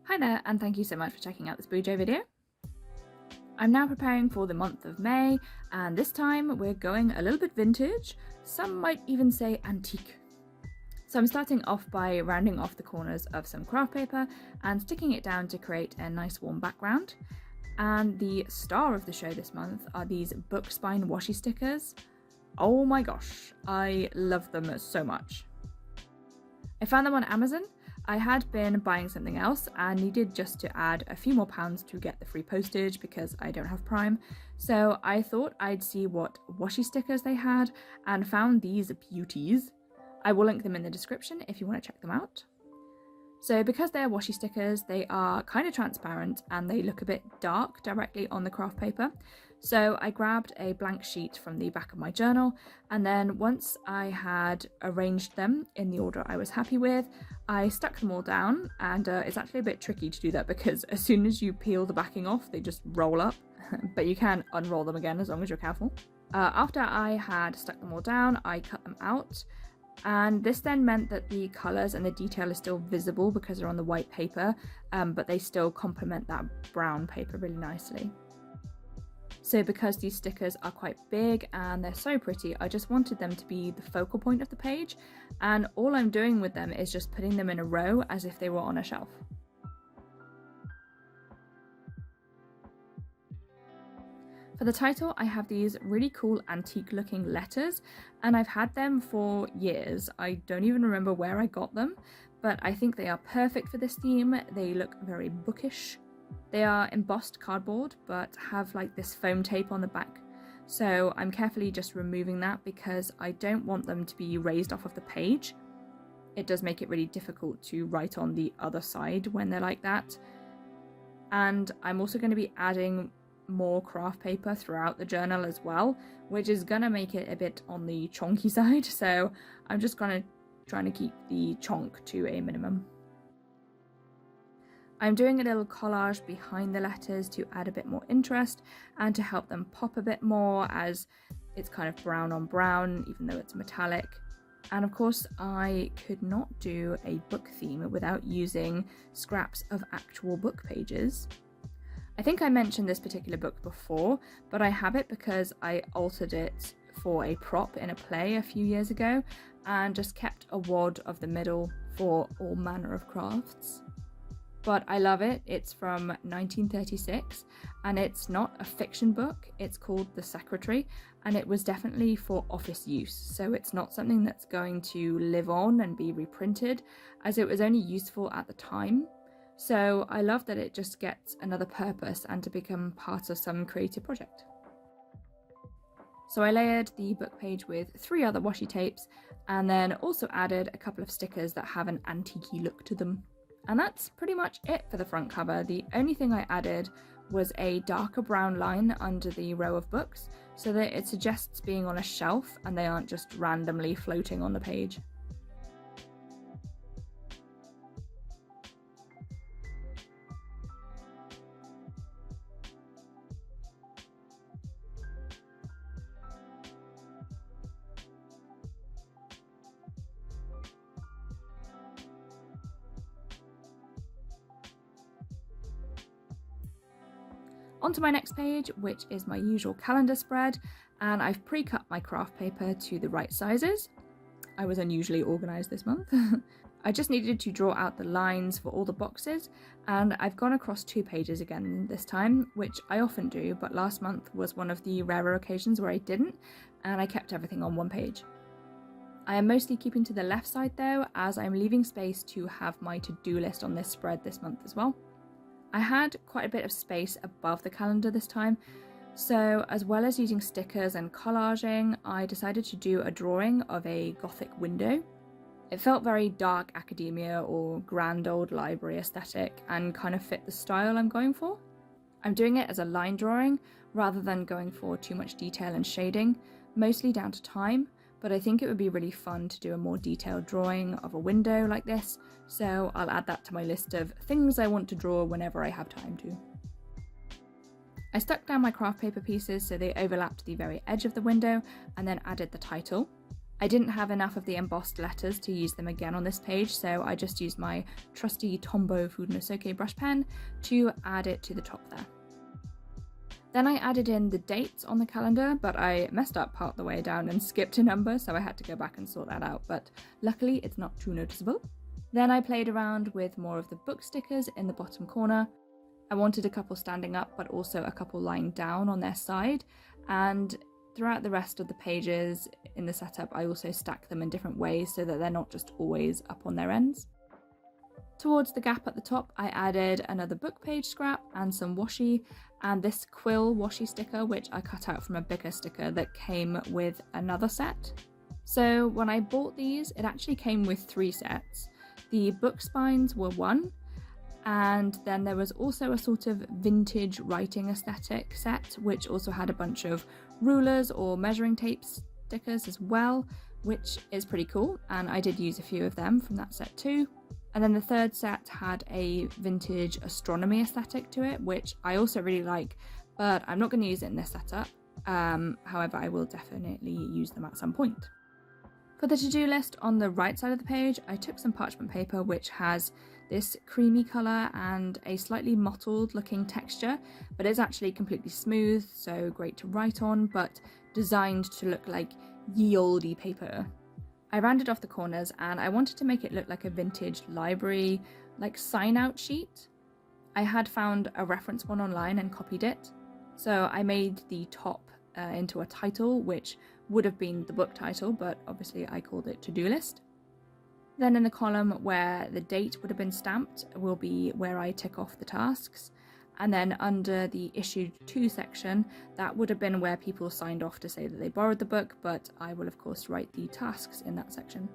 Hi there, and thank you so much for checking out this bujo video. I'm now preparing for the month of May, and this time we're going a little bit vintage, some might even say antique. So I'm starting off by rounding off the corners of some craft paper and sticking it down to create a nice warm background. And the star of the show this month are these book spine washi stickers. Oh my gosh, I love them so much. I found them on Amazon. I had been buying something else and needed just to add a few more pounds to get the free postage because I don't have Prime. So I thought I'd see what washi stickers they had and found these beauties. I will link them in the description if you want to check them out. So because they're washi stickers, they are kind of transparent and they look a bit dark directly on the craft paper. So I grabbed a blank sheet from the back of my journal, and then once I had arranged them in the order I was happy with, I stuck them all down, and it's actually a bit tricky to do that because as soon as you peel the backing off, they just roll up, but you can unroll them again as long as you're careful. After I had stuck them all down, I cut them out. And this then meant that the colours and the detail is still visible because they're on the white paper, but they still complement that brown paper really nicely. So because these stickers are quite big and they're so pretty, I just wanted them to be the focal point of the page, and all I'm doing with them is just putting them in a row as if they were on a shelf. For the title, I have these really cool antique looking letters, and I've had them for years. I don't even remember where I got them, but I think they are perfect for this theme. They look very bookish. They are embossed cardboard, but have like this foam tape on the back. So I'm carefully just removing that because I don't want them to be raised off of the page. It does make it really difficult to write on the other side when they're like that. And I'm also going to be adding more craft paper throughout the journal as well, which is gonna make it a bit on the chonky side, so I'm just trying to keep the chonk to a minimum. I'm doing a little collage behind the letters to add a bit more interest and to help them pop a bit more, as it's kind of brown on brown even though it's metallic. And of course I could not do a book theme without using scraps of actual book pages. I think I mentioned this particular book before, but I have it because I altered it for a prop in a play a few years ago and just kept a wad of the middle for all manner of crafts. But I love it. It's from 1936 and it's not a fiction book. It's called The Secretary, and it was definitely for office use. So it's not something that's going to live on and be reprinted, as it was only useful at the time. So I love that it just gets another purpose and to become part of some creative project. So I layered the book page with 3 other washi tapes and then also added a couple of stickers that have an antique-y look to them. And that's pretty much it for the front cover. The only thing I added was a darker brown line under the row of books so that it suggests being on a shelf and they aren't just randomly floating on the page. Onto my next page, which is my usual calendar spread, and I've pre-cut my craft paper to the right sizes. I was unusually organised this month. I just needed to draw out the lines for all the boxes, and I've gone across 2 pages again this time, which I often do, but last month was one of the rarer occasions where I didn't, and I kept everything on 1 page. I am mostly keeping to the left side though, as I'm leaving space to have my to-do list on this spread this month as well. I had quite a bit of space above the calendar this time, so as well as using stickers and collaging, I decided to do a drawing of a gothic window. It felt very dark academia or grand old library aesthetic and kind of fit the style I'm going for. I'm doing it as a line drawing rather than going for too much detail and shading, mostly down to time, but I think it would be really fun to do a more detailed drawing of a window like this, so I'll add that to my list of things I want to draw whenever I have time to. I stuck down my craft paper pieces so they overlapped the very edge of the window and then added the title. I didn't have enough of the embossed letters to use them again on this page, so I just used my trusty Tombow Food no Soke brush pen to add it to the top there. Then I added in the dates on the calendar, but I messed up part the way down and skipped a number, so I had to go back and sort that out, but luckily it's not too noticeable. Then I played around with more of the book stickers in the bottom corner. I wanted a couple standing up, but also a couple lying down on their side, and throughout the rest of the pages in the setup I also stack them in different ways so that they're not just always up on their ends. Towards the gap at the top I added another book page scrap and some washi, and this quill washi sticker which I cut out from a bigger sticker that came with another set. So when I bought these, it actually came with 3 sets. The book spines were one, and then there was also a sort of vintage writing aesthetic set which also had a bunch of rulers or measuring tape stickers as well, which is pretty cool, and I did use a few of them from that set too. And then the third set had a vintage astronomy aesthetic to it, which I also really like, but I'm not going to use it in this setup. However, I will definitely use them at some point. For the to-do list on the right side of the page, I took some parchment paper which has this creamy colour and a slightly mottled looking texture, but it's actually completely smooth, so great to write on, but designed to look like ye olde paper. I rounded off the corners and I wanted to make it look like a vintage library, like sign out sheet. I had found a reference one online and copied it, so I made the top into a title which would have been the book title, but obviously I called it to-do list. Then in the column where the date would have been stamped will be where I tick off the tasks, and then under the issued to section that would have been where people signed off to say that they borrowed the book, but I will of course write the tasks in that section.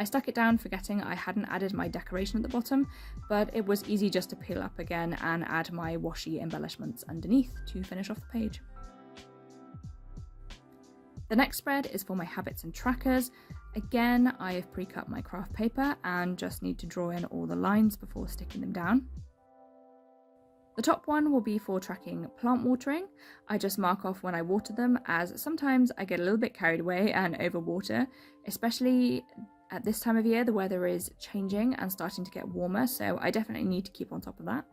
I stuck it down forgetting I hadn't added my decoration at the bottom, but it was easy just to peel up again and add my washi embellishments underneath to finish off the page. The next spread is for my habits and trackers. Again, I have pre-cut my craft paper and just need to draw in all the lines before sticking them down. The top one will be for tracking plant watering. I just mark off when I water them, as sometimes I get a little bit carried away and overwater, especially at this time of year. The weather is changing and starting to get warmer, so I definitely need to keep on top of that.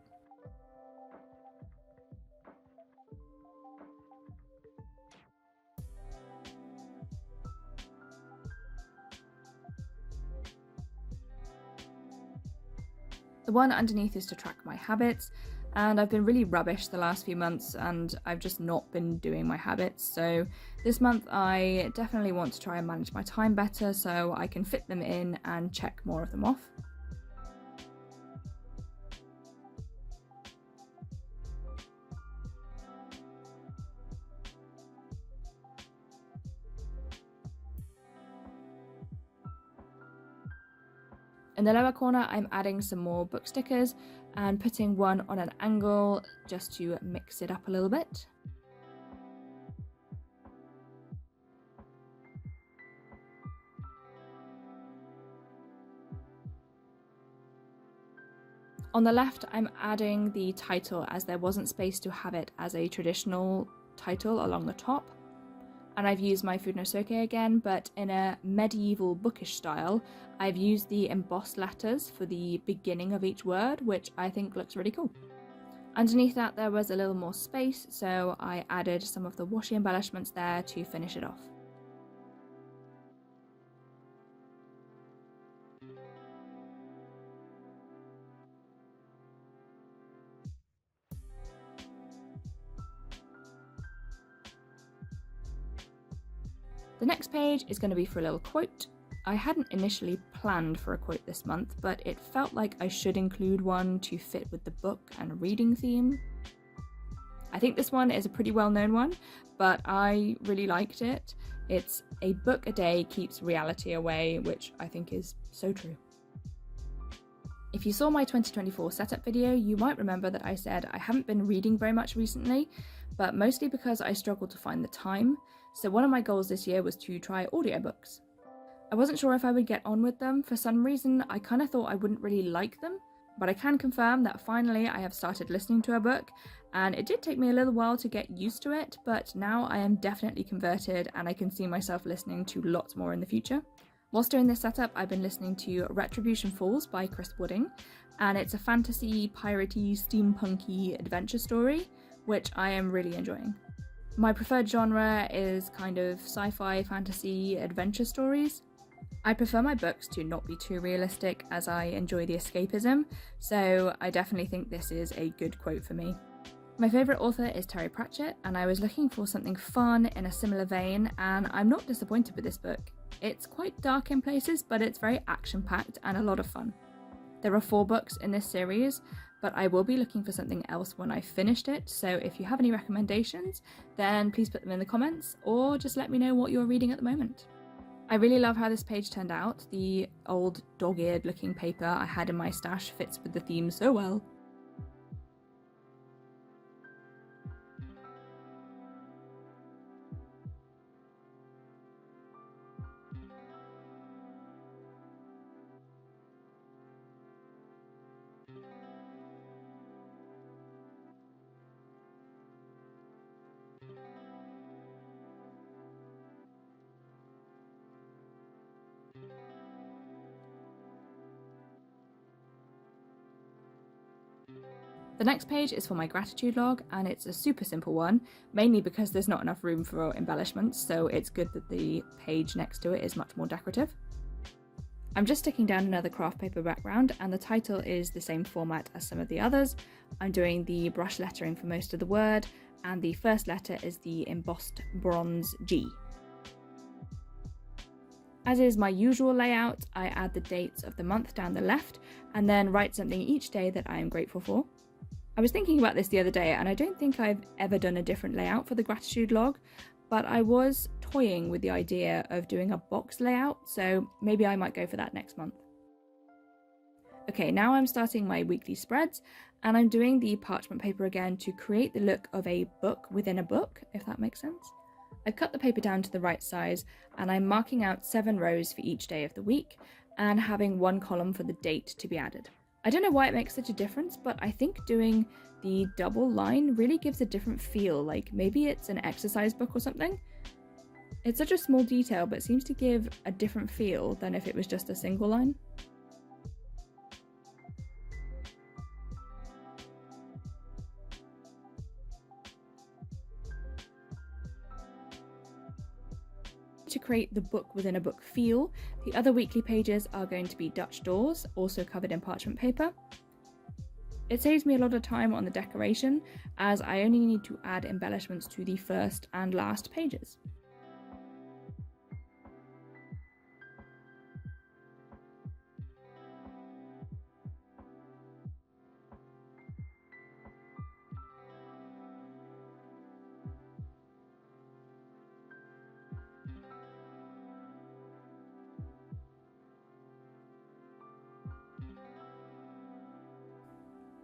The one underneath is to track my habits, and I've been really rubbish the last few months and I've just not been doing my habits, so this month I definitely want to try and manage my time better so I can fit them in and check more of them off. In the lower corner I'm adding some more book stickers and putting one on an angle just to mix it up a little bit. On the left I'm adding the title, as there wasn't space to have it as a traditional title along the top. And I've used my Food no Soke again, but in a medieval bookish style. I've used the embossed letters for the beginning of each word, which I think looks really cool. Underneath that there was a little more space, so I added some of the washi embellishments there to finish it off. The next page is going to be for a little quote. I hadn't initially planned for a quote this month, but it felt like I should include one to fit with the book and reading theme. I think this one is a pretty well-known one, but I really liked it. It's "A book a day keeps reality away," which I think is so true. If you saw my 2024 setup video, you might remember that I said I haven't been reading very much recently, but mostly because I struggle to find the time. So one of my goals this year was to try audiobooks. I wasn't sure if I would get on with them. For some reason, I kind of thought I wouldn't really like them, but I can confirm that finally I have started listening to a book, and it did take me a little while to get used to it, but now I am definitely converted and I can see myself listening to lots more in the future. Whilst doing this setup, I've been listening to Retribution Falls by Chris Wooding, and it's a fantasy, piratey, steampunky adventure story, which I am really enjoying. My preferred genre is kind of sci-fi, fantasy, adventure stories. I prefer my books to not be too realistic as I enjoy the escapism, so I definitely think this is a good quote for me. My favourite author is Terry Pratchett, and I was looking for something fun in a similar vein, and I'm not disappointed with this book. It's quite dark in places, but it's very action-packed and a lot of fun. There are 4 books in this series, but I will be looking for something else when I've finished it, so if you have any recommendations, then please put them in the comments, or just let me know what you're reading at the moment. I really love how this page turned out. The old dog-eared looking paper I had in my stash fits with the theme so well. The next page is for my gratitude log, and it's a super simple one, mainly because there's not enough room for embellishments, so it's good that the page next to it is much more decorative. I'm just sticking down another craft paper background, and the title is the same format as some of the others. I'm doing the brush lettering for most of the word, and the first letter is the embossed bronze G. As is my usual layout, I add the dates of the month down the left, and then write something each day that I am grateful for. I was thinking about this the other day, and I don't think I've ever done a different layout for the gratitude log, but I was toying with the idea of doing a box layout, so maybe I might go for that next month. Okay, now I'm starting my weekly spreads, and I'm doing the parchment paper again to create the look of a book within a book, if that makes sense. I've cut the paper down to the right size, and I'm marking out 7 rows for each day of the week, and having 1 column for the date to be added. I don't know why it makes such a difference, but I think doing the double line really gives a different feel, like maybe it's an exercise book or something. It's such a small detail, but seems to give a different feel than if it was just a single line. To create the book within a book feel, the other weekly pages are going to be Dutch doors, also covered in parchment paper. It saves me a lot of time on the decoration, as I only need to add embellishments to the first and last pages.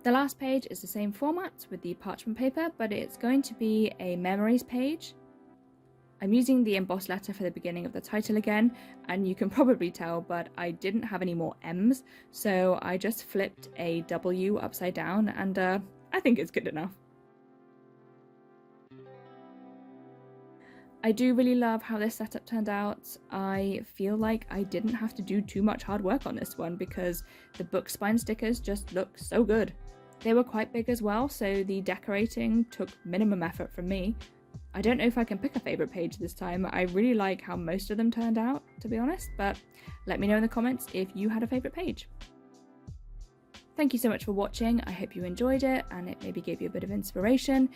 The last page is the same format with the parchment paper, but it's going to be a memories page. I'm using the embossed letter for the beginning of the title again, and you can probably tell, but I didn't have any more M's, so I just flipped a W upside down, and I think it's good enough. I do really love how this setup turned out. I feel like I didn't have to do too much hard work on this one because the book spine stickers just look so good. They were quite big as well, so the decorating took minimum effort from me. I don't know if I can pick a favourite page this time. I really like how most of them turned out, to be honest, but let me know in the comments if you had a favourite page. Thank you so much for watching. I hope you enjoyed it and it maybe gave you a bit of inspiration.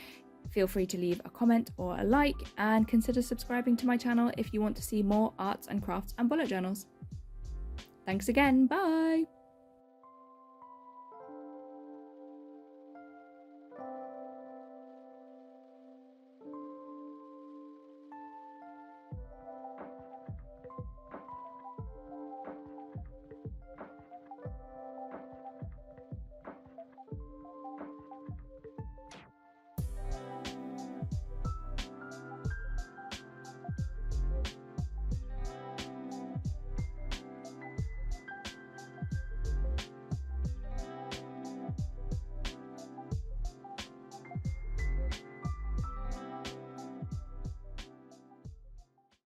Feel free to leave a comment or a like, and consider subscribing to my channel if you want to see more arts and crafts and bullet journals. Thanks again, bye!